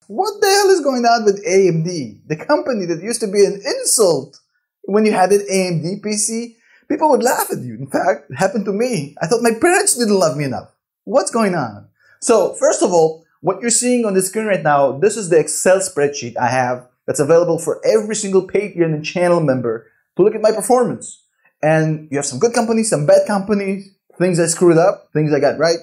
What the hell is going on with AMD? The company that used to be an insult when you had an AMD PC. People would laugh at you. In fact, it happened to me. I thought my parents didn't love me enough. What's going on? So, first of all, what you're seeing on the screen right now, this is the Excel spreadsheet I have that's available for every single Patreon and channel member to look at my performance. And you have some good companies, some bad companies, things I screwed up, things I got right.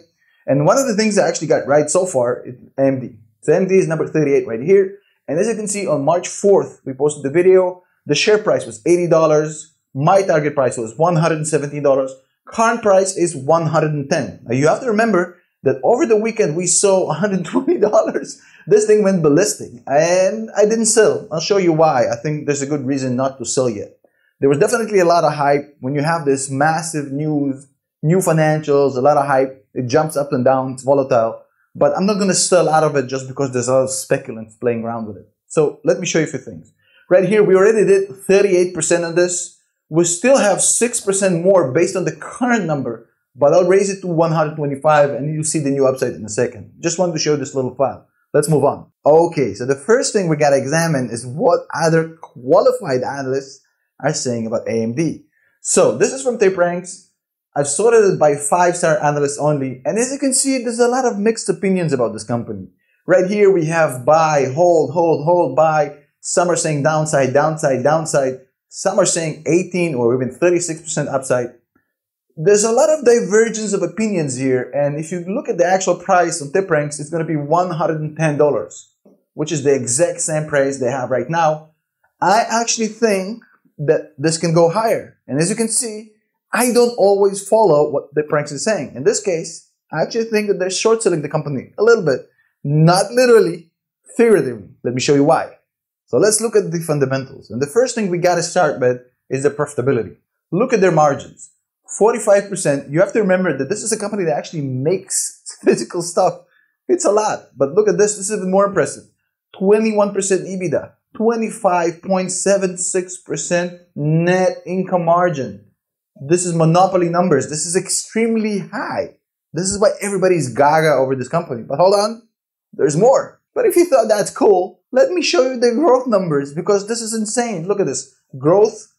And one of the things I actually got right so far is AMD. So AMD is number 38 right here. And as you can see, on March 4th, we posted the video. The share price was $80. My target price was $117. Current price is $110. Now you have to remember that over the weekend we saw $120. This thing went ballistic and I didn't sell. I'll show you why. I think there's a good reason not to sell yet. There was definitely a lot of hype when you have this massive news, new financials, a lot of hype. It jumps up and down, it's volatile. But I'm not going to sell out of it just because there's a lot of speculants playing around with it. So let me show you a few things. Right here, we already did 38% on this. We still have 6% more based on the current number, but I'll raise it to 125 and you'll see the new upside in a second. Just wanted to show this little file. Let's move on. Okay, so the first thing we got to examine is what other qualified analysts are saying about AMD. So this is from TapeRanks. I've sorted it by 5-star analysts only. And as you can see, there's a lot of mixed opinions about this company. Right here, we have buy, hold, buy. Some are saying downside, downside, downside. Some are saying 18 or even 36% upside. There's a lot of divergence of opinions here. And if you look at the actual price on TapeRanks, it's going to be $110, which is the exact same price they have right now. I actually think that this can go higher. And as you can see, I don't always follow what TapeRanks is saying. In this case, I actually think that they're short selling the company a little bit. Not literally, figuratively. Let me show you why. So let's look at the fundamentals. And the first thing we got to start with is the profitability. Look at their margins. 45%. You have to remember that this is a company that actually makes physical stuff. It's a lot. But look at this. This is even more impressive. 21% Ebitda. 25.76% net income margin. This is monopoly numbers. This is extremely high. This is why everybody's gaga over this company. But hold on. There's more. But if you thought that's cool, let me show you the growth numbers because this is insane. Look at this. Growth.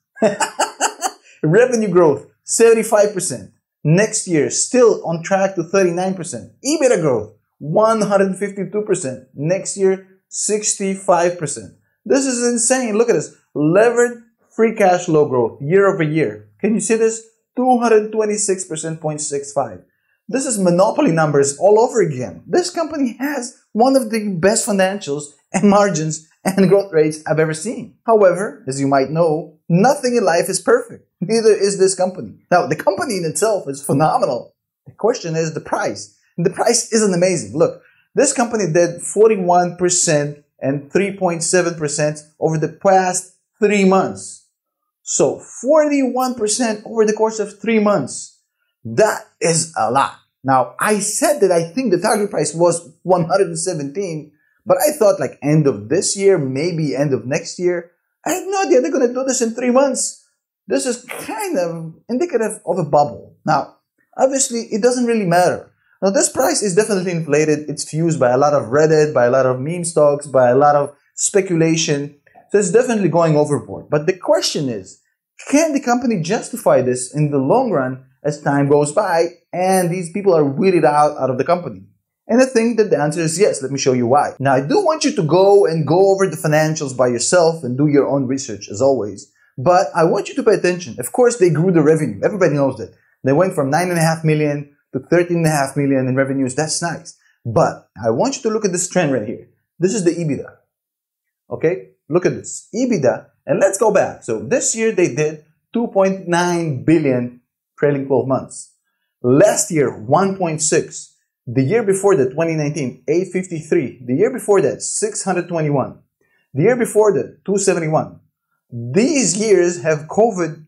Revenue growth, 75%. Next year, still on track to 39%. Ebitda growth, 152%. Next year, 65%. This is insane. Look at this. Levered free cash flow growth year over year. Can you see this? 226.65%. This is monopoly numbers all over again. This company has one of the best financials and margins and growth rates I've ever seen. However, as you might know, nothing in life is perfect. Neither is this company. Now, the company in itself is phenomenal. The question is the price. And the price isn't amazing. Look, this company did 41% and 3.7% over the past 3 months. So 41% over the course of 3 months. That is a lot. Now, I said that I think the target price was 117, but I thought like end of this year, maybe end of next year. I had no idea they're going to do this in 3 months. This is kind of indicative of a bubble. Now, obviously, it doesn't really matter. Now, this price is definitely inflated. It's fused by a lot of Reddit, by a lot of meme stocks, by a lot of speculation. So it's definitely going overboard. But the question is, can the company justify this in the long run as time goes by and these people are weeded out of the company? And I think that the answer is yes. Let me show you why. Now, I do want you to go over the financials by yourself and do your own research as always. But I want you to pay attention. Of course, they grew the revenue. Everybody knows that. They went from 9.5 million to 13.5 million in revenues. That's nice. But I want you to look at this trend right here. This is the Ebitda. Okay? Look at this. Ebitda. And let's go back. So this year they did 2.9 billion trailing 12 months. Last year, 1.6. The year before that, 2019, 853. The year before that, 621. The year before that, 271. These years have COVID.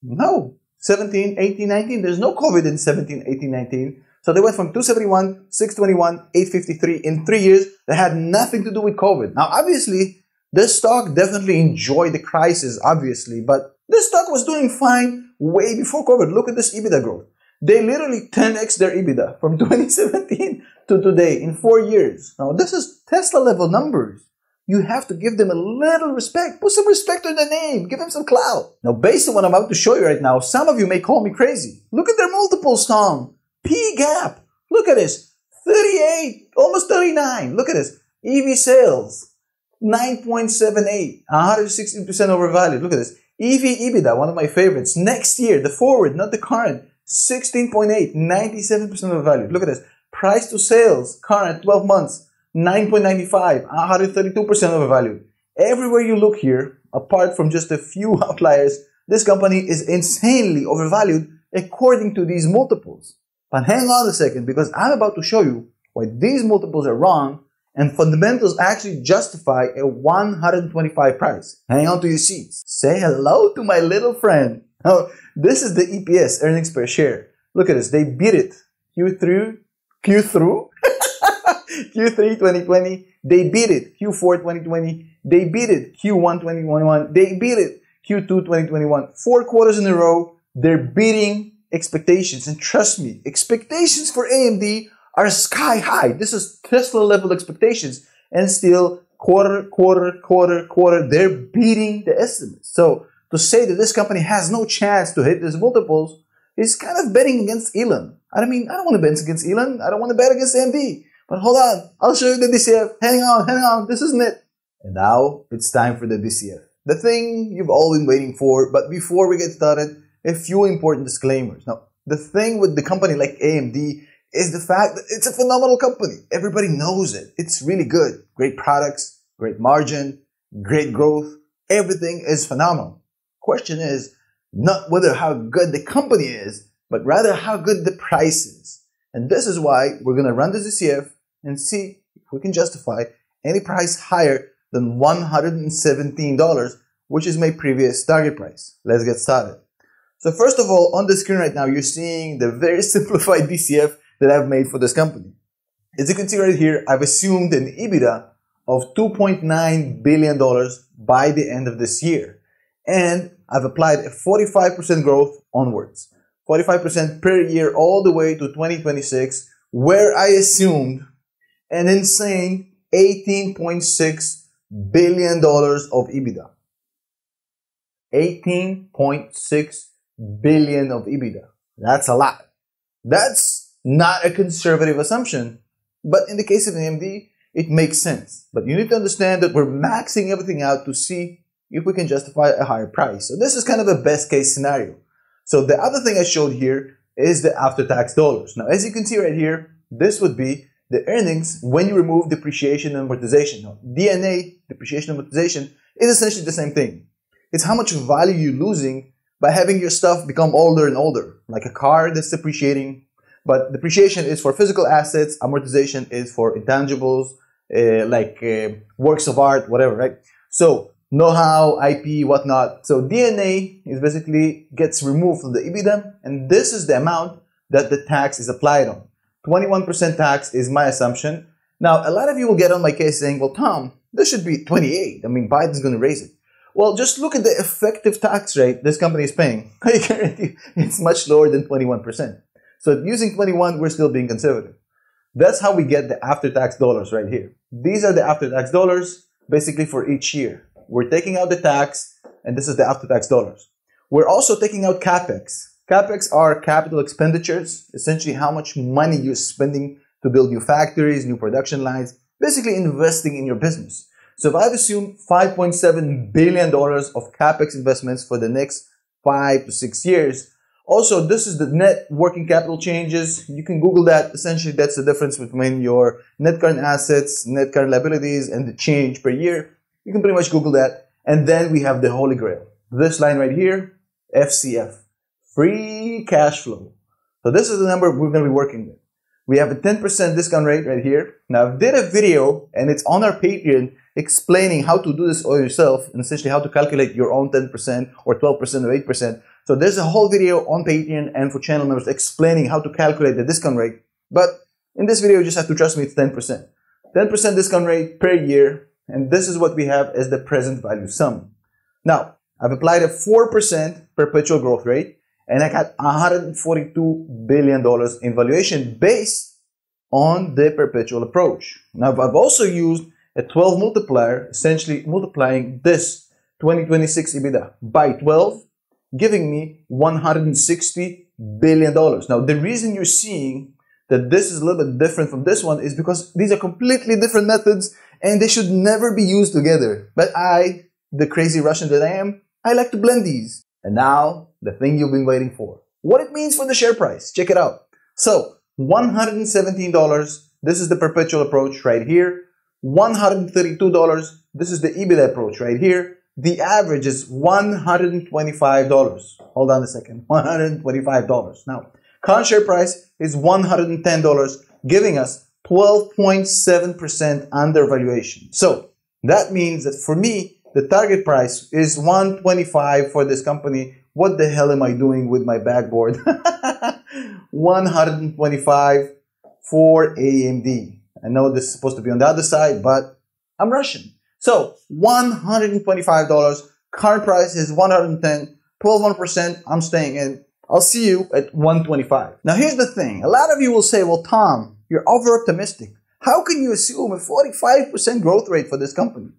No. 17, 18, 19. There's no COVID in 17, 18, 19. So they went from 271, 621, 853. In 3 years, that had nothing to do with COVID. Now, obviously, this stock definitely enjoyed the crisis, obviously. But this stock was doing fine way before COVID. Look at this Ebitda growth. They literally 10x their Ebitda from 2017 to today in 4 years. Now, this is Tesla level numbers. You have to give them a little respect. Put some respect on the name. Give them some clout. Now, based on what I'm about to show you right now, some of you may call me crazy. Look at their multiples, Tom. P-gap. Look at this. 38, almost 39. Look at this. EV sales, 9.78, 116% overvalued. Look at this. Ebitda, one of my favorites. Next year, the forward, not the current, 16.8, 97% overvalued. Look at this. Price to sales, current 12 months, 9.95, 132% overvalued. Everywhere you look here, apart from just a few outliers, this company is insanely overvalued according to these multiples. But hang on a second, because I'm about to show you why these multiples are wrong and fundamentals actually justify a 125 price. Hang on to your seats. Say hello to my little friend. Oh, this is the EPS, earnings per share. Look at this. They beat it. Q3 2020. They beat it. Q4 2020. They beat it. Q1 2021. They beat it. Q2 2021. 4 quarters in a row. They're beating expectations. And trust me, expectations for AMD are sky high. This is Tesla level expectations. And still, quarter, they're beating the estimates. So to say that this company has no chance to hit these multiples is kind of betting against Elon. I mean, I don't want to bet against Elon. I don't want to bet against AMD. But hold on, I'll show you the DCF. Hang on, this isn't it. And now it's time for the DCF. The thing you've all been waiting for. But before we get started, a few important disclaimers. Now, the thing with the company like AMD is the fact that it's a phenomenal company. Everybody knows it. It's really good. Great products, great margin, great growth. Everything is phenomenal. Question is not whether how good the company is, but rather how good the price is. And this is why we're going to run the DCF and see if we can justify any price higher than $117, which is my previous target price. Let's get started. So first of all, on the screen right now, you're seeing the very simplified DCF that I've made for this company. As you can see right here, I've assumed an EBITDA of $2.9 billion by the end of this year. And I've applied a 45% growth onwards. 45% per year all the way to 2026, where I assumed an insane $18.6 billion of EBITDA. 18.6 billion of EBITDA. That's a lot. That's not a conservative assumption. But in the case of AMD, it makes sense. But you need to understand that we're maxing everything out to see if we can justify a higher price. So this is kind of a best case scenario. So the other thing I showed here is the after-tax dollars. Now, as you can see right here, this would be the earnings when you remove depreciation and amortization. Now, D&A, depreciation and amortization, is essentially the same thing. It's how much value you're losing by having your stuff become older and older, like a car that's depreciating. But depreciation is for physical assets, amortization is for intangibles, works of art, whatever, right? So know-how, IP, whatnot. So D&A is basically gets removed from the EBITDA, and this is the amount that the tax is applied on. 21% tax is my assumption. Now, a lot of you will get on my case saying, well, Tom, this should be 28. I mean, Biden's going to raise it. Well, just look at the effective tax rate this company is paying. I guarantee you it's much lower than 21%. So using 21, we're still being conservative. That's how we get the after-tax dollars right here. These are the after-tax dollars basically for each year. We're taking out the tax, and this is the after-tax dollars. We're also taking out CapEx. CapEx are capital expenditures, essentially how much money you're spending to build new factories, new production lines, basically investing in your business. So if I've assumed $5.7 billion of CapEx investments for the next 5 to 6 years, also this is the net working capital changes. You can Google that. Essentially, that's the difference between your net current assets, net current liabilities, and the change per year. You can pretty much Google that. And then we have the holy grail. This line right here, FCF, free cash flow. So this is the number we're going to be working with. We have a 10% discount rate right here. Now, I did a video, and it's on our Patreon, explaining how to do this all yourself, and essentially how to calculate your own 10% or 12% or 8%. So there's a whole video on Patreon and for channel members explaining how to calculate the discount rate. But in this video, you just have to trust me, it's 10%. 10% discount rate per year, and this is what we have as the present value sum. Now, I've applied a 4% perpetual growth rate, and I got $142 billion in valuation based on the perpetual approach. Now, I've also used a 12 multiplier, essentially multiplying this 2026 Ebitda by 12, giving me $160 billion. Now, the reason you're seeing that this is a little bit different from this one is because these are completely different methods and they should never be used together. But I, the crazy Russian that I am, I like to blend these. And now, the thing you've been waiting for. What it means for the share price. Check it out. So, $117, this is the perpetual approach right here. $132, this is the Ebitda approach right here. The average is $125. Hold on a second. $125. Now, current share price is $110, giving us 12.7% undervaluation. So, that means that for me, the target price is $125 for this company. What the hell am I doing with my backboard? $125 for AMD. I know this is supposed to be on the other side, but I'm Russian. So, $125. Current price is $110. 12.1%. I'm staying in. I'll see you at $125. Now, here's the thing. A lot of you will say, well, Tom, you're over-optimistic. How can you assume a 45% growth rate for this company?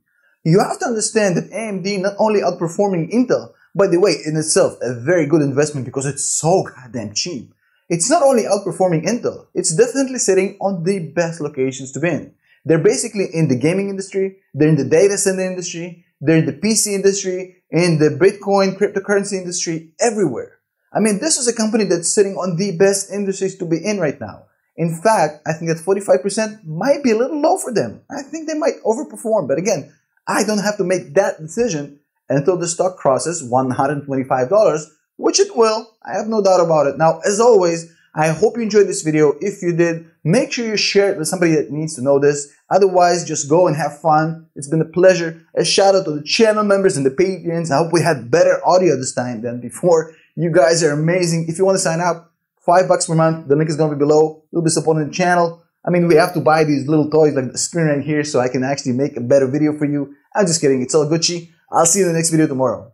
You have to understand that AMD not only outperforming Intel, by the way, in itself, a very good investment because it's so goddamn cheap. It's not only outperforming Intel, it's definitely sitting on the best locations to be in. They're basically in the gaming industry, they're in the data center industry, they're in the PC industry, in the Bitcoin, cryptocurrency industry, everywhere. I mean, this is a company that's sitting on the best industries to be in right now. In fact, I think that 45% might be a little low for them. I think they might overperform, but again, I don't have to make that decision until the stock crosses $125, which it will. I have no doubt about it. Now, as always, I hope you enjoyed this video. If you did, make sure you share it with somebody that needs to know this. Otherwise, just go and have fun. It's been a pleasure. A shout out to the channel members and the patrons. I hope we had better audio this time than before. You guys are amazing. If you want to sign up, $5 per month. The link is going to be below. You'll be supporting the channel. I mean, we have to buy these little toys like the screen right here so I can actually make a better video for you. I'm just kidding. It's all Gucci. I'll see you in the next video tomorrow.